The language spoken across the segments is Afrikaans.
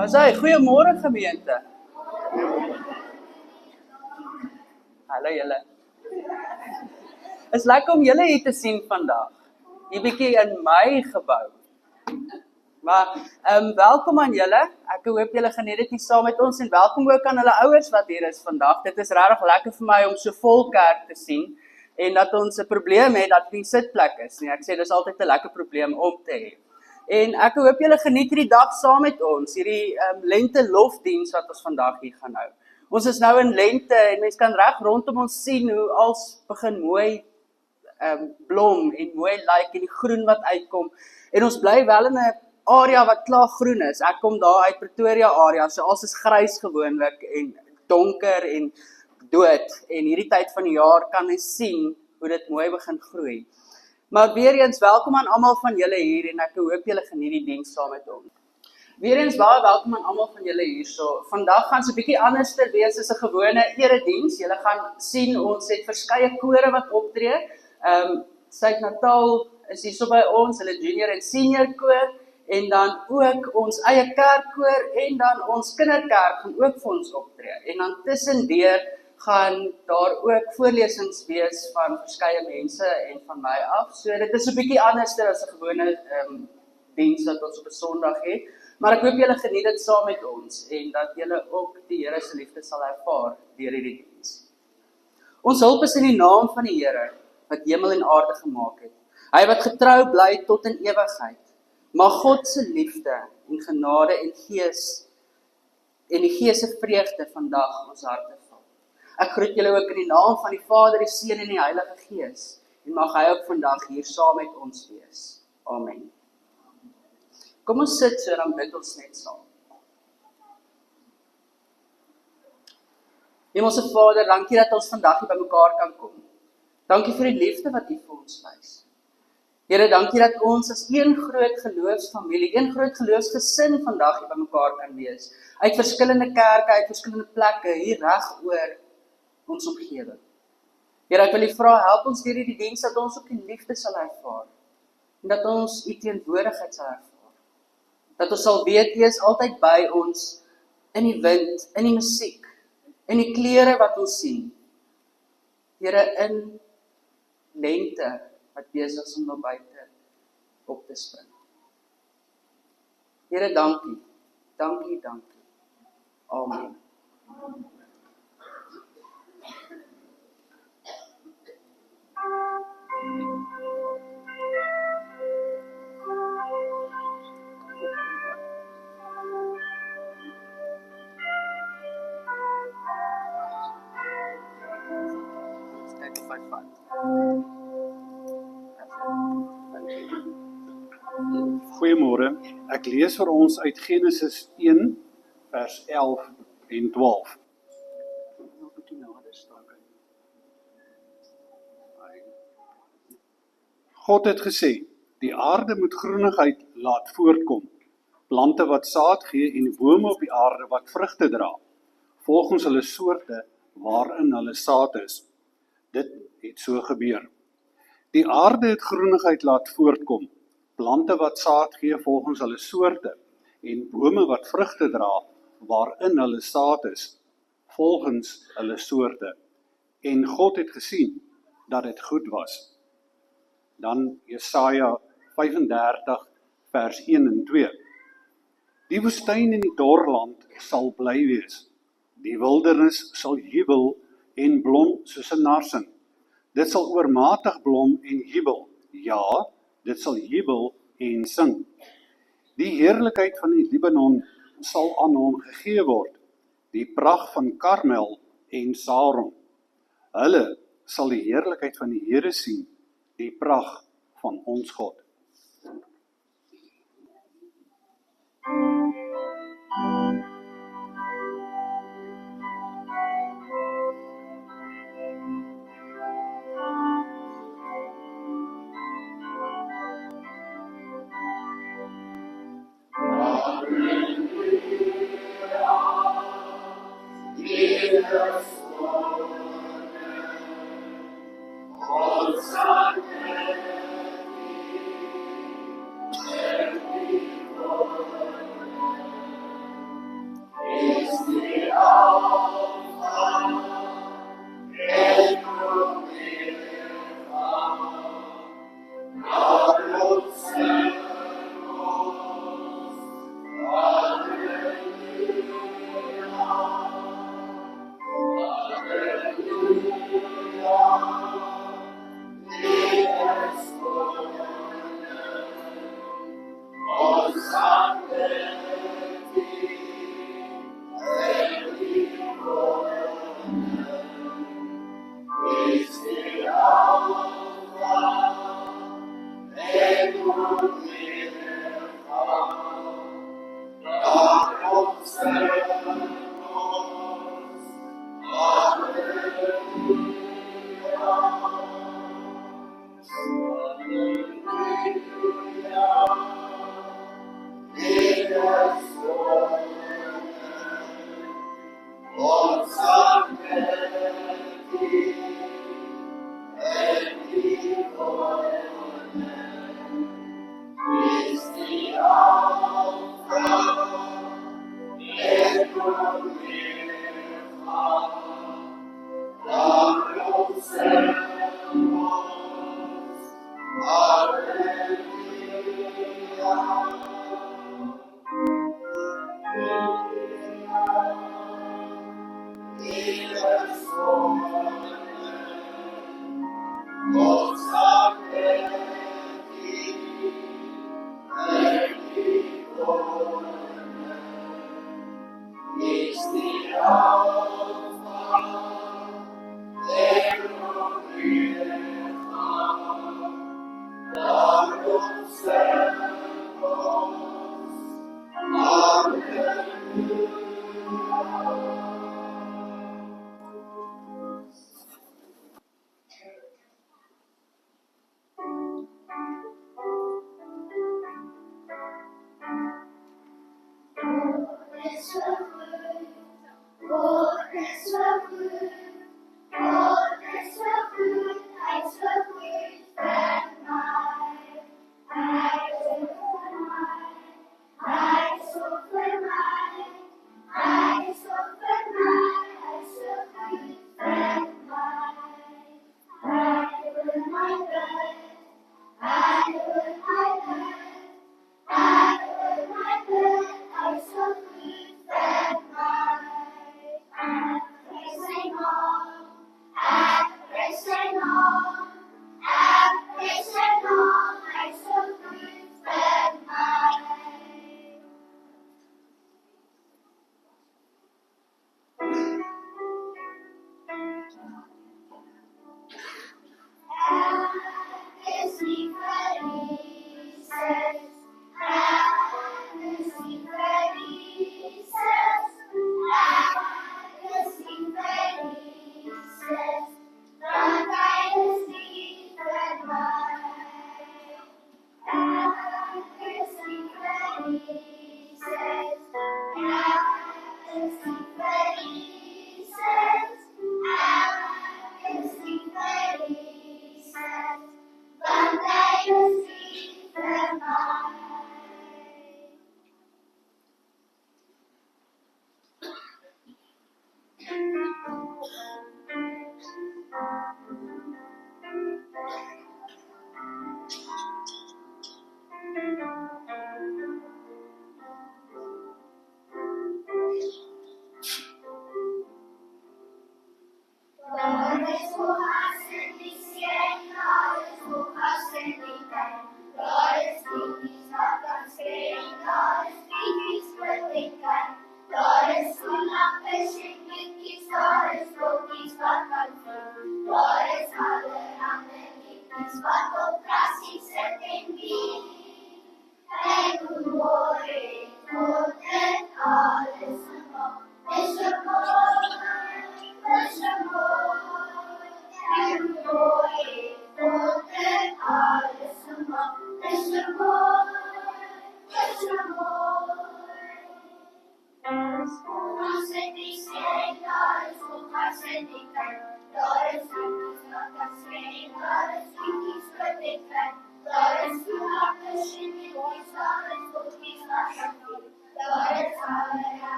Maar sê, goeiemôre gemeente. Hallo julle. Is lekker om julle hier te sien vandag. Hier bietjie in my gebou. Maar welkom aan julle. Ek hoop julle geniet dit hier saam met ons en welkom ook aan hulle ouers wat hier is vandag. Dit is regtig lekker vir my om so vol kerk te sien en dat ons 'n probleem het dat nie sitplek is nie. Ek sê dis altyd 'n lekker probleem om te hê. En ek hoop julle geniet hierdie dag saam met ons, hierdie lente lofdiens wat ons vandag hier gaan hou. Ons is nou in lente en mense kan reg rondom ons sien hoe als begin mooi blom en mooi lyk en die groen wat uitkom. En ons bly wel in 'n area wat klaar groen is. Ek kom daar uit Pretoria area, so alles is grys gewoonlik en donker en dood. En hierdie tyd van die jaar kan mens sien hoe dit mooi begin groei. Maar weer eens, welkom aan almal van julle hier en ek hoop julle geniet die diens saam met ons. Weer eens baie welkom aan almal van julle hierso. Vandag gaan so 'n bietjie anders wees as 'n gewone erediens. Julle gaan sien ons het verskeie kore wat optree. St. Natal is hierso by ons, hulle junior en senior koor en dan ook ons eie kerkkoor en dan ons kinderkerk gaan ook vir ons optree. En dan tussendeur gaan daar ook voorlesings wees van verskeie mense en van my af. So dit is 'n bietjie anders as 'n gewone diens wat ons op 'n Sondag het. Maar ek hoop julle geniet dit saam met ons en dat julle ook die Here se liefde sal ervaar deur hierdie diens. Ons hulp is in die naam van die Here wat hemel en aarde gemaak het. Hy wat getrou bly tot in ewigheid. Mag God se liefde en genade en die Gees se vreugde vandag ons harte vul. Ek groet julle ook in die naam van die Vader, die Seun en die Heilige Gees. En mag hy ook vandag hier saam met ons wees. Amen. Kom ons sit so, dan bid ons net saam. Hemelse Vader, dankie dat ons vandag hier by mekaar kan kom. Dankie vir die liefde wat U vir ons wys. Here, dankie dat ons as een groot geloofsfamilie, een groot geloofsgesin vandag hier by mekaar kan wees. Uit verskillende kerke, uit verskillende plekke, hier reg oor ons omgewing. Here, ek wil U vra, help ons deur hierdie diens dat ons ook die liefde sal ervaar. En dat ons U teenwoordigheid sal ervaar. Dat ons sal weet, U is altyd by ons, in die wind, in die musiek, in die kleure wat ons sien. Here, in lente, wat besig is om na buite op te spring. Here, dankie, dankie, dankie. Amen. Goeiemôre, ek lees vir ons uit Genesis 1 vers 11 en 12. God het gesê, die aarde moet groenigheid laat voortkom, plante wat saad gee en bome op die aarde wat vrugte dra, volgens hulle soorte waarin hulle saad is. Dit het so gebeur. Die aarde het groenigheid laat voortkom, plante wat saad gee volgens hulle soorte, en bome wat vrugte dra, waarin hulle saad is, volgens hulle soorte. En God het gesien, dat dit goed was. Dan Jesaja 35 vers 1 en 2. Die woestyn en die dorland sal bly wees. Die wildernis sal jubel en blom soos 'n narsing. Dit sal oormatig blom en jubel. Ja, dit sal jubel en sing. Die heerlikheid van die Libanon sal aan hom gegee word. Die pragt van Karmel en Saron. Hulle sal die heerlikheid van die Here sien, die pragt van ons God.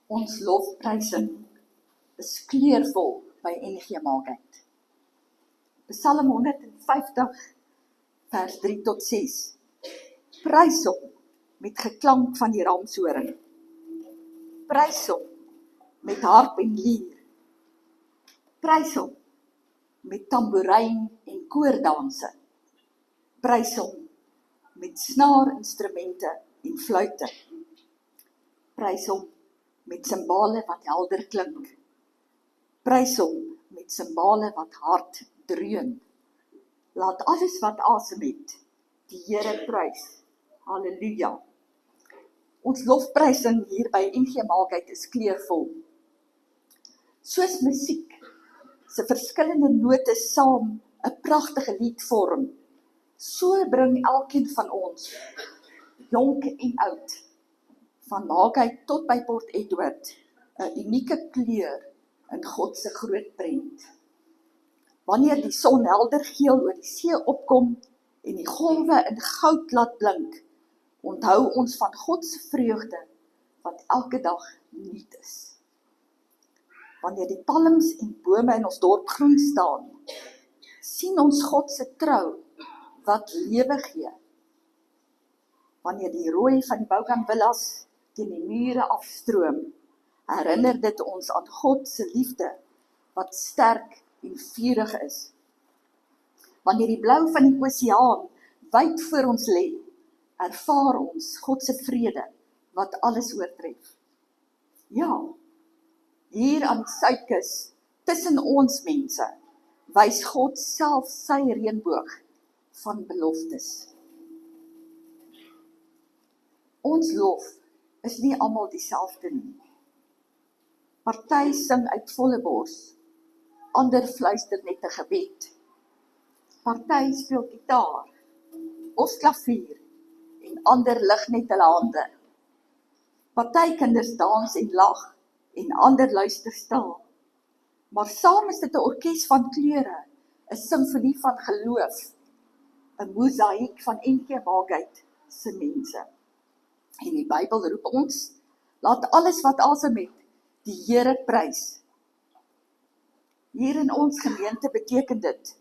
Ons lofprysing is kleurvol by NG Maalgate. Psalm 150 vers 3 tot 6. Prys hom met geklank van die ramshoring. Prys hom met harp en lier. Prys hom met tamboerijn en koordanse. Prys hom met snaarinstrumente en fluite. Prys hom met simbale wat helder klink. Prys hom met simbale wat hard dreun. Laat alles wat asem het, die Here prys. Halleluja. Ons lofprysing hier by NG Maalkyk is kleurvol. Soos musiek, se verskillende note saam 'n pragtige lied vorm, so bring elkeen van ons, jonk en oud, van Maalkyk tot by Port Edward, 'n unieke kleur in God se groot prent. Wanneer die son helder geel oor die see opkom en die golwe in goud laat blink, onthou ons van God se vreugde wat elke dag nuut is. Wanneer die palms en bome in ons dorp groen staan, sien ons God se trou wat lewe gee. Wanneer die rooi van die Boukan villas teen die mure afstroom, herinner dit ons aan God se liefde wat sterk en vurig is. Wanneer die blou van die oseaan wyd voor ons lê, ervaar ons God se vrede wat alles oortref. Ja, hier aan die suidkus, tussen ons mense, wys God self sy reënboog van beloftes. Ons lof is nie almal dieselfde nie. Party sing uit volle bors, ander fluister net 'n gebed. Party speel gitaar of klavier en ander lig net hulle hande. Party kinders dans en lag en ander luister stil. Maar saam is dit 'n orkes van kleure, 'n simfonie van geloof, 'n mosaïek van NG Maalkyk se mense. En die Bybel roep ons, laat alles wat asem het, die Here prys. Hier in ons gemeente beteken dit,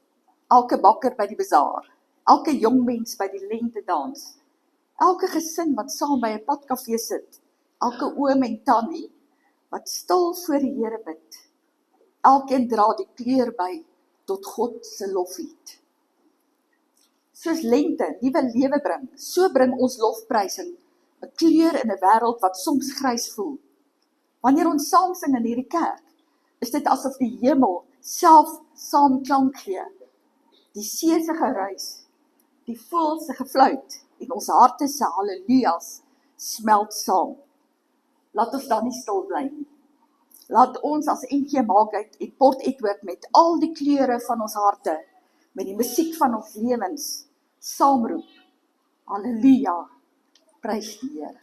elke bakker by die bazaar, elke jong mens by die lentedans, elke gesin wat saam by 'n padkafee sit, elke oom en tannie wat stil voor die Here bid. Elkeen dra die kleur by tot God se loflied. Soos lente nuwe lewe bring, so bring ons lofprysing 'n kleur in 'n wêreld wat soms grys voel. Wanneer ons saam sing in hierdie kerk, is dit asof die hemel self saam klank gee. Die see se geruis, die voël se gefluit en ons harte se hallelujas smelt saam. Laat ons dan nie stil bly nie. Laat ons as NG Maalkyk en Port Edward met al die kleure van ons harte, met die musiek van ons lewens, saamroep. Halleluja, prys die Here.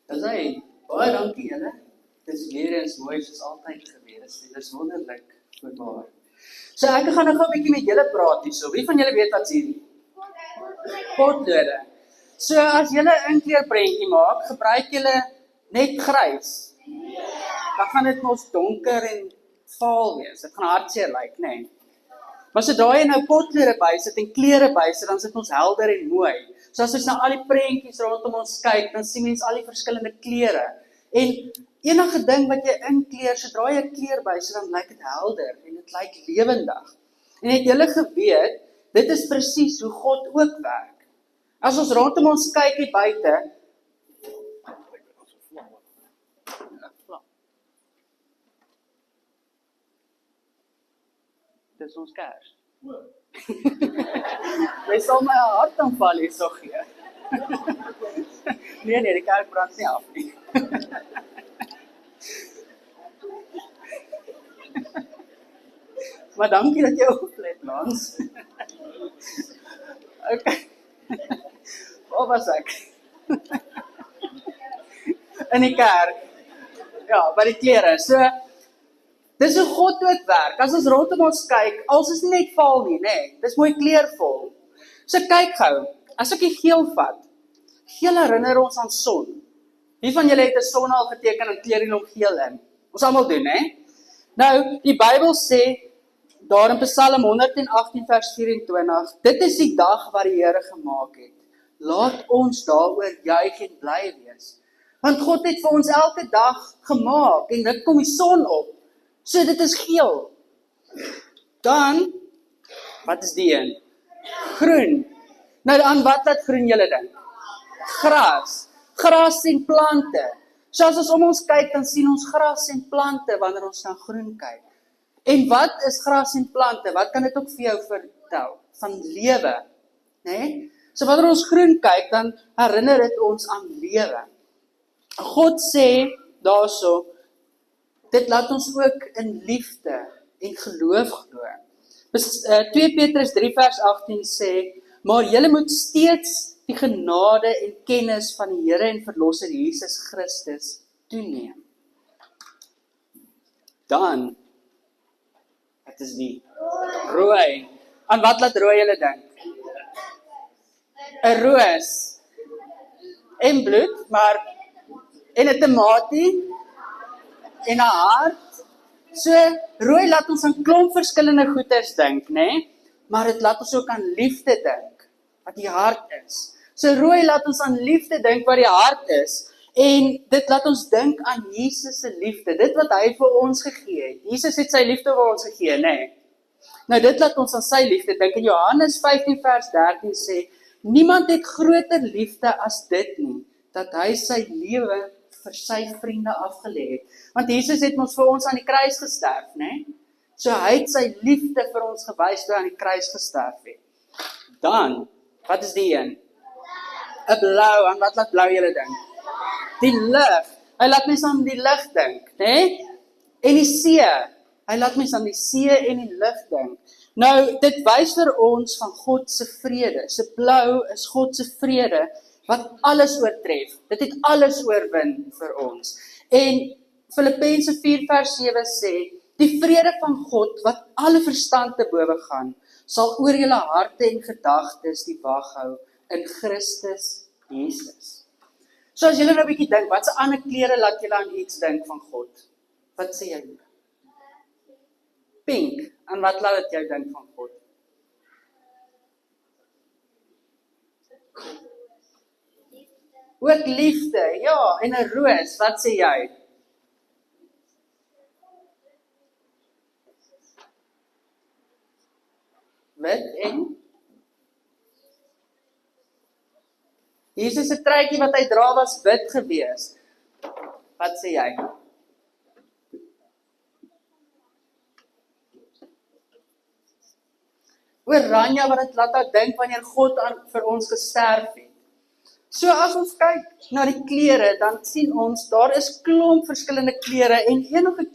Dis hy, baie dankie julle. Dis weer eens mooi soos altyd gewees. Dit is wonderlik voorwaar. So ek gaan nou gou 'n bietjie met julle praat hierso. Wie van julle weet wat's hierdie? Potlode. So as julle 'n inkleurprentjie maak, gebruik julle net grys. Dan gaan dit mos donker en vaal wees. Dit gaan hartseer lyk, nê? Nee. Maar sodra jy nou potlode bysit en kleure bysit, dan sit ons helder en mooi. So as ons na al die prentjies rondom ons kyk, dan sien mens al die verskillende kleure. En enige ding wat jy inkleur, sodra jy 'n kleur bysit, dan lyk dit helder en dit lyk lewendig. En het julle geweet, dit is presies hoe God ook werk. As ons rondom ons kyk hier buite, dis ons kers. Jy sal my hartaanval hierso gee. Nee, die kerk brand nie af nie. Maar dankie dat jy oplet, Lans. Okay. Waar was ek? In die kerk. Ja, by die klere. So, dis hoe God ook werk. As ons rondom ons kyk, als is net vaal nie, nê? Dis mooi kleurvol. So kyk gou, as ek die geel vat, geel herinner ons aan son. Wie van julle het 'n son al geteken en kleur hom geel in? Ons almal doen, hè? Nou, die Bybel sê daar in Psalm 118 vers 24, dit is die dag wat die Here gemaak het. Laat ons daaroor juig en bly wees. Want God het vir ons elke dag gemaak en dit kom die son op. So dit is geel. Dan, wat is die een? Groen. Nou aan wat laat groen julle dink? Gras. Gras en plante. So as ons om ons kyk, dan sien ons gras en plante wanneer ons na groen kyk. En wat is gras en plante? Wat kan dit ook vir jou vertel? Van lewe. Nee? So wanneer ons groen kyk, dan herinner dit ons aan lewe. God sê daarso, dit laat ons ook in liefde en geloof glo. 2 Petrus 3 vers 18 sê, maar julle moet steeds die genade en kennis van die Here en Verlosser Jesus Christus toeneem. Dan, wat is die? Rooi. Aan wat laat rooi julle dink? 'n roos. En bloed, maar en 'n tamatie en 'n hart. So rooi laat ons aan klomp verskillende goeders dink, né? maar dit laat ons ook aan liefde dink, wat die hart is. So rooi laat ons aan liefde dink wat die hart is, en dit laat ons dink aan Jesus se liefde, dit wat hy vir ons gegee het. Jesus het sy liefde vir ons gegee, nee. Nou dit laat ons aan sy liefde dink. In Johannes 15 vers 13 sê, niemand het groter liefde as dit nie, dat hy sy lewe vir sy vriende afgelê het. Want Jesus het ons vir ons aan die kruis gesterf, né? So hy het sy liefde vir ons gewys toe hy aan die kruis gesterf het. Dan, wat is die een? 'n blou, aan wat laat blou julle dink? Die lig. Hy laat mens aan die lig dink, né? En die see. Hy laat mens aan die see en die lig dink. Nou, dit wys vir ons van God se vrede. So blou is God se vrede wat alles oortref. Dit het alles oorwin vir ons. En Filippense 4 vers 7 sê, die vrede van God wat alle verstand te bowe gaan, sal oor julle harte en gedagtes die wag hou in Christus Jesus. So as julle nou 'n bietjie dink, wat se ander klere laat julle aan iets dink van God? Wat sê jy? Pink, aan wat laat dit jou dink van God? Ook liefde, ja, en 'n roos, wat sê jy? Wit en? Jesus se truitjie wat hy dra was wit gewees. Wat sê jy? Oranje wat dit laat ons dink wanneer God vir ons gesterf het. So as ons kyk na die klere, dan sien ons, daar is klomp verskillende klere, en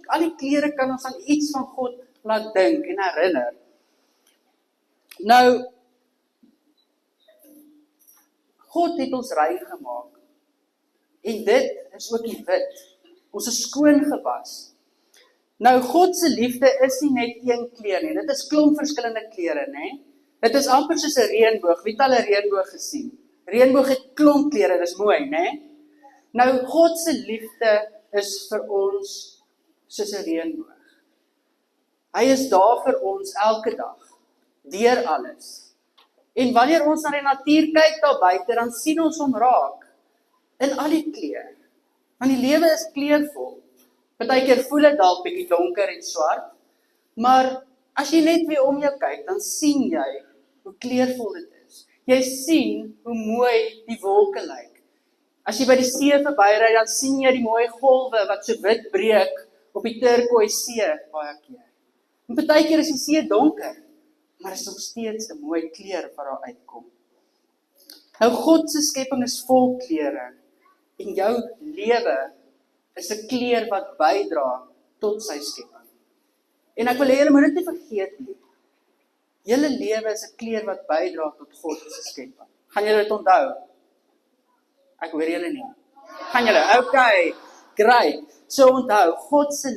al die klere kan ons aan iets van God laat dink en herinner. Nou, God het ons rein gemaak, en dit is ook die wit, ons is skoon gewas. Nou, God se liefde is nie net een kleur nie, dit is klomp verskillende kleure, né? Dit is amper soos 'n reënboog. Wie het al 'n reënboog gesien? Reënboog het klomp kleure, dis mooi, né? Nou, God se liefde is vir ons soos 'n reënboog. Hy is daar vir ons elke dag, deur alles. En wanneer ons na die natuur kyk daar buite, dan sien ons hom raak in al die kleure. Want die lewe is kleurvol. Partykeer voel dit dalk bietjie donker en swart, maar as jy net weer om jou kyk, dan sien jy hoe kleurvol dit is. Jy sien hoe mooi die wolke lyk. As jy by die see verbyry, dan sien jy die mooi golwe wat so wit breek op die turkoois see baie keer. En partykeer is die see donker, maar is nog steeds 'n mooi kleur wat daar uitkom. Nou God se skepping is vol kleure, en jou lewe is 'n kleur wat bydra tot sy skepping. En ek wil hê julle moet dit nie vergeet nie. Julle lewe is 'n kleur wat bydra tot God se skepping. Gaan julle dit onthou? Ek hoor julle nie. Gaan julle? Okay, great. So onthou, God se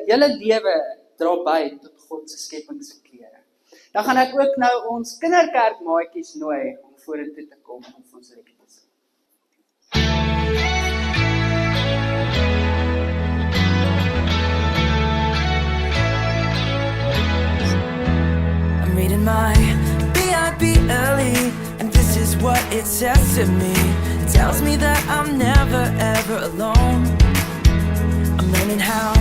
julle lewe dra by tot God se skepping se kleure. Dan gaan ek ook nou ons kinderkerkmaatjies nooi om vorentoe te kom om vir ons liedjie te sing. I'm reading my B.I.B. early, and this is what it says to me. It tells me that I'm never ever alone. I'm learning how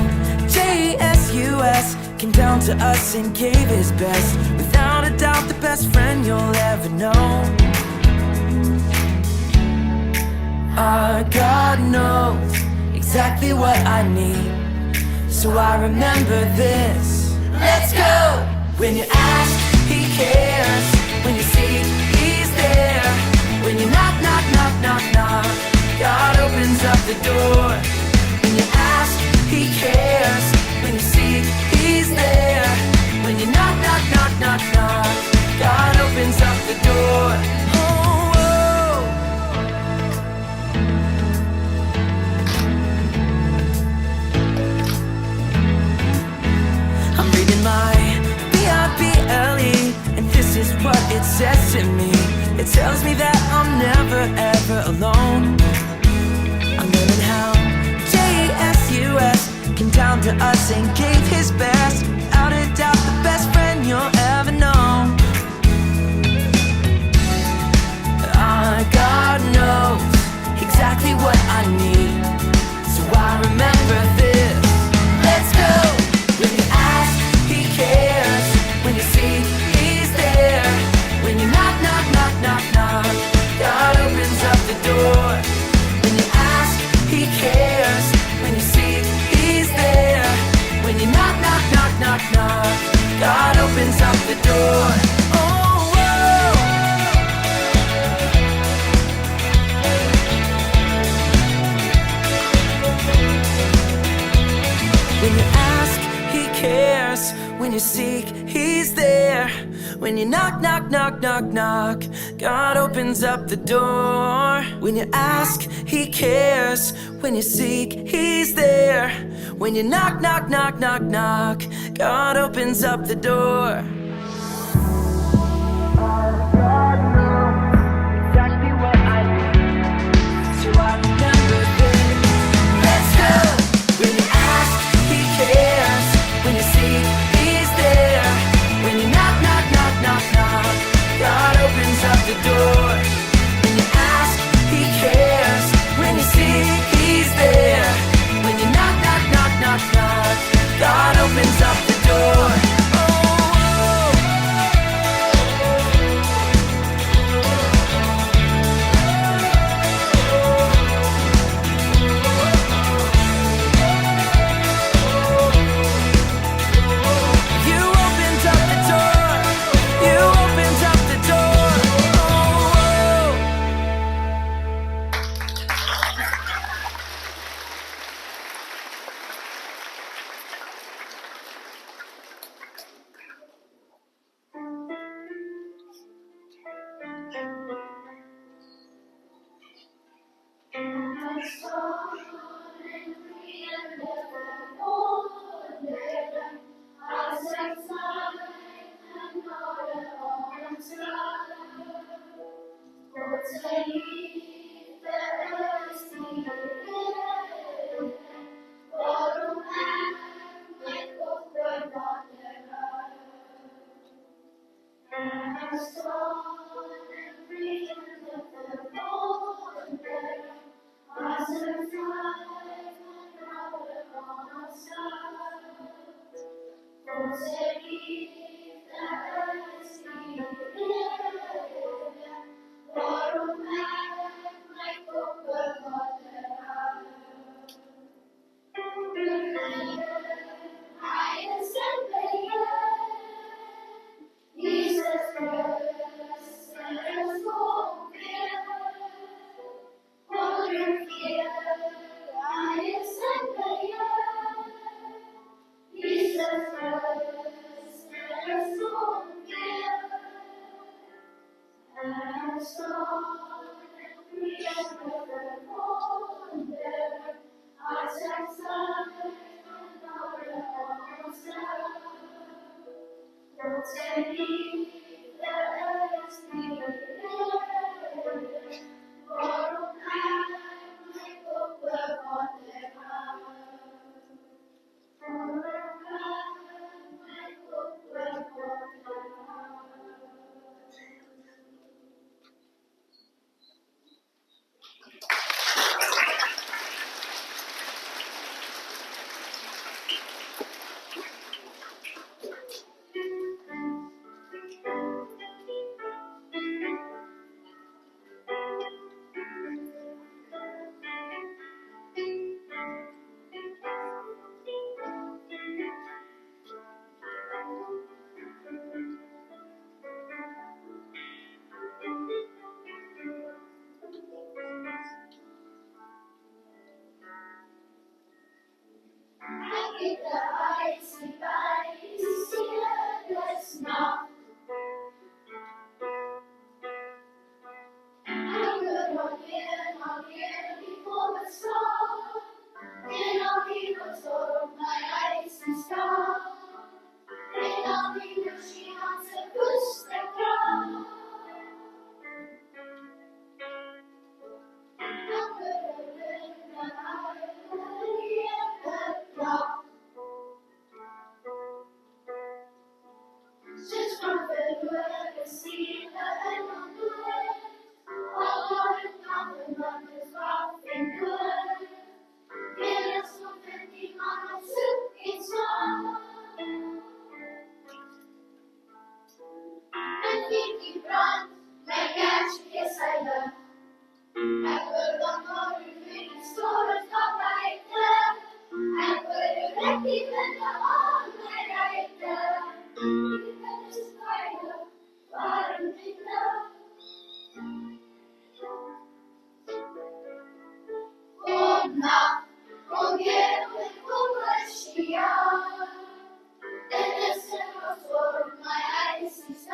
J.E.S.U.S. came down to us and gave his best. Without a doubt, the best friend you'll ever know. Our God knows exactly what I need, so I remember this. Let's go! When you ask, he cares. When you seek, he's there. When you knock, knock, knock, knock, knock, God opens up the door. When you ask, he cares. When you seek, he's there. When you knock, knock, knock, knock, knock, God opens up the door. Oh, oh. I'm reading my B.I.B. early, and this is what it says to me. It tells me that I'm never ever alone. I'm learning how J.E.S.U.S. came down to us and gave his best. Without a doubt, the best friend you'll ever know. When you knock, knock, knock, knock, knock, God opens up the door. When you ask, He cares. When you seek, He's there. When you knock, knock, knock, knock, knock, God opens up the door. God knows exactly what I need, so I remember this. Let's go. When you ask, He cares. When you seek, He's there. When you knock, knock, knock, knock, knock, God opens up the door. When you ask, He cares. When you seek, He's there. When you knock, knock, knock, knock, knock, God opens up the door.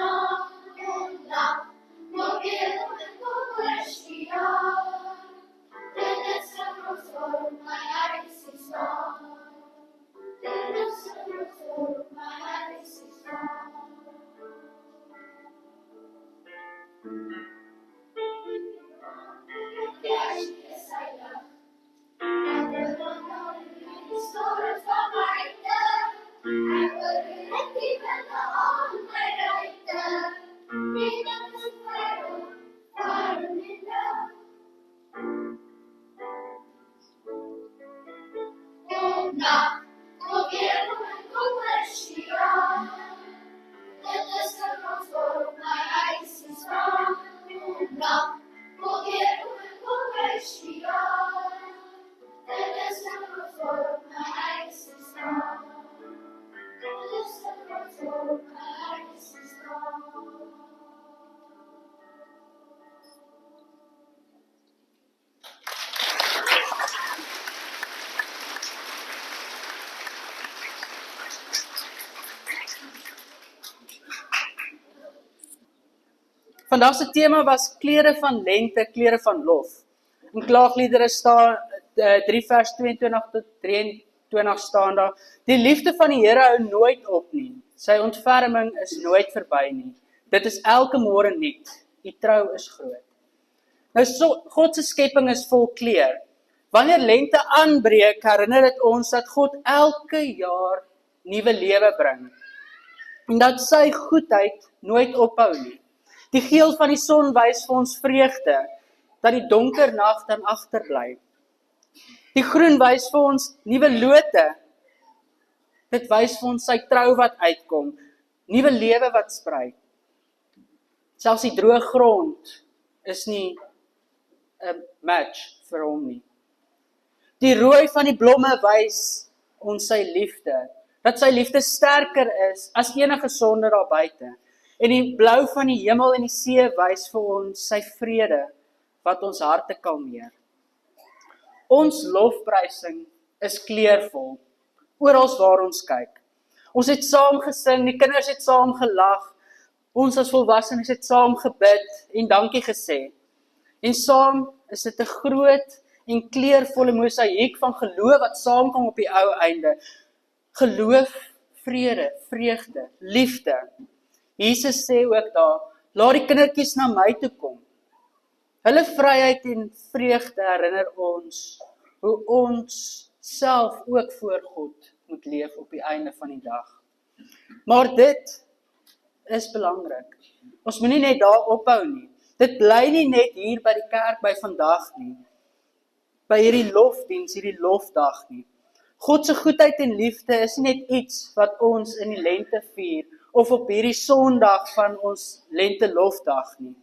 Star. Vandag se tema was klere van lente, klere van lof. In Klaagliedere staan 3 vers 22 tot 23 staan daar: Die liefde van die Here hou nooit op nie. Sy ontferming is nooit verby nie. Dit is elke môre nuut. Die trou is groot. Nou God se skepping is vol kleur. Wanneer lente aanbreek, herinner dit ons dat God elke jaar nuwe lewe bring. En dat sy goedheid nooit ophou nie. Die geel van die son wys vir ons vreugde, dat die donker nag dan agterbly. Die groen wys vir ons nuwe lote. Dit wys vir ons sy trou wat uitkom, nuwe lewe wat sprei. Selfs die droë grond is nie 'n match vir hom nie. Die rooi van die blomme wys ons sy liefde, dat sy liefde sterker is as enige sonde daar buite. En die blou van die hemel en die see wys vir ons sy vrede, wat ons harte kalmeer. Ons lofprysing is kleurvol, oral waar ons kyk. Ons het saam gesing, die kinders het saam gelag, ons as volwassenes het saam gebid en dankie gesê. En saam is dit 'n groot en kleurvolle mosaïek van geloof wat saamkom op die ou einde. Geloof, vrede, vreugde, liefde. Jesus sê ook daar, laat die kindertjies na my toe kom. Hulle vryheid en vreugde herinner ons hoe ons self ook voor God moet leef op die einde van die dag. Maar dit is belangrik. Ons moet nie net daar ophou nie. Dit bly nie net hier by die kerk by vandag nie. By hierdie lofdiens, hierdie lofdag nie. God se goedheid en liefde is nie net iets wat ons in die lente vier of op hierdie Sondag van ons lente lofdag nie.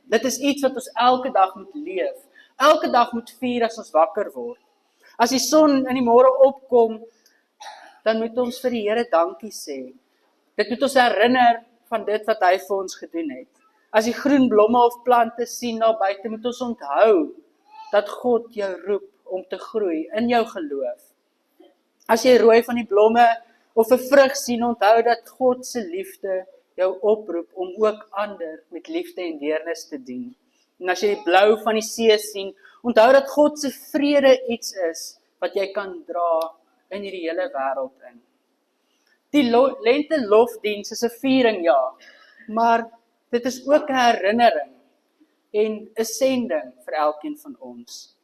Dit is iets wat ons elke dag moet leef. Elke dag moet vier as ons wakker word. As die son in die môre opkom, dan moet ons vir die Here dankie sê. Dit moet ons herinner van dit wat hy vir ons gedoen het. As die groen blomme of plante sien daar buite, moet ons onthou dat God jou roep om te groei in jou geloof. As jy rooi van die blomme of 'n vrug sien, onthou dat God se liefde jou oproep om ook ander met liefde en deernis te dien. En as jy die blou van die see sien, onthou dat God se vrede iets is wat jy kan dra in hierdie hele wêreld in. Die lente lofdiens is 'n viering, ja, maar dit is ook 'n herinnering en 'n sending vir elkeen van ons.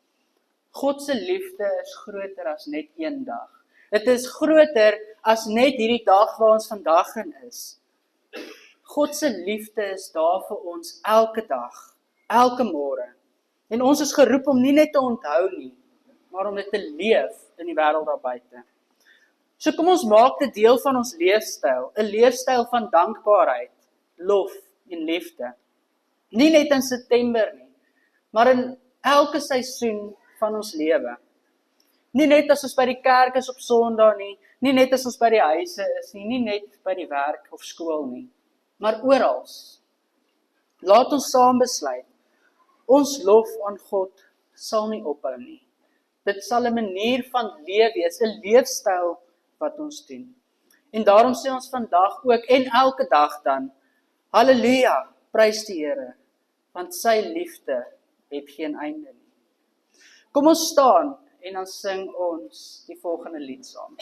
God se liefde is groter as net een dag. Dit is groter as net hierdie dag waar ons vandag in is. God se liefde is daar vir ons elke dag, elke môre. En ons is geroep om nie net te onthou nie, maar om dit te leef in die wêreld daar buite. So kom ons maak dit deel van ons leefstyl, 'n leefstyl van dankbaarheid, lof en liefde. Nie net in September nie, maar in elke seisoen van ons lewe. Nie net as ons by die kerk is op Sondag nie, nie net as ons by die huise is nie, nie net by die werk of skool nie, maar oral. Laat ons saam besluit, ons lof aan God sal nie ophou nie. Dit sal 'n manier van leef wees, 'n leefstyl wat ons doen. En daarom sê ons vandag ook en elke dag dan, halleluja, prys die Here, want sy liefde het geen einde nie. Kom ons staan en dan sing ons die volgende lied saam.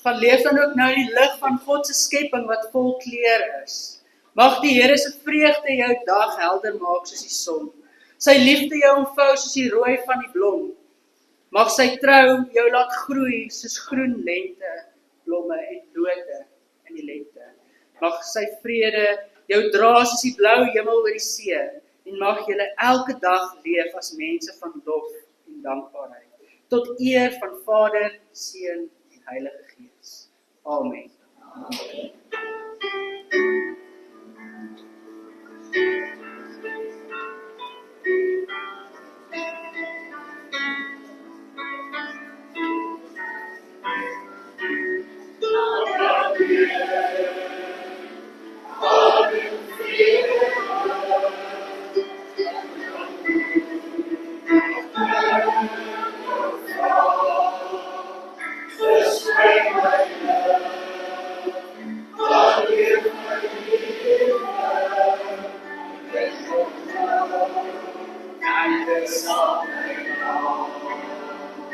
Van leef dan ook nou in die lig van God se skepping wat vol kleur is. Mag die Here se vreugde jou dag helder maak soos die son. Sy liefde jou omvou soos die rooi van die blom. Mag sy trou jou laat groei soos groen lente, blomme en dote in die lente. Mag sy vrede jou dra soos die blou hemel oor die see en mag julle elke dag leef as mense van lof en dankbaarheid. Tot eer van Vader, Seun en Heilige Gees. Amen. Thank you.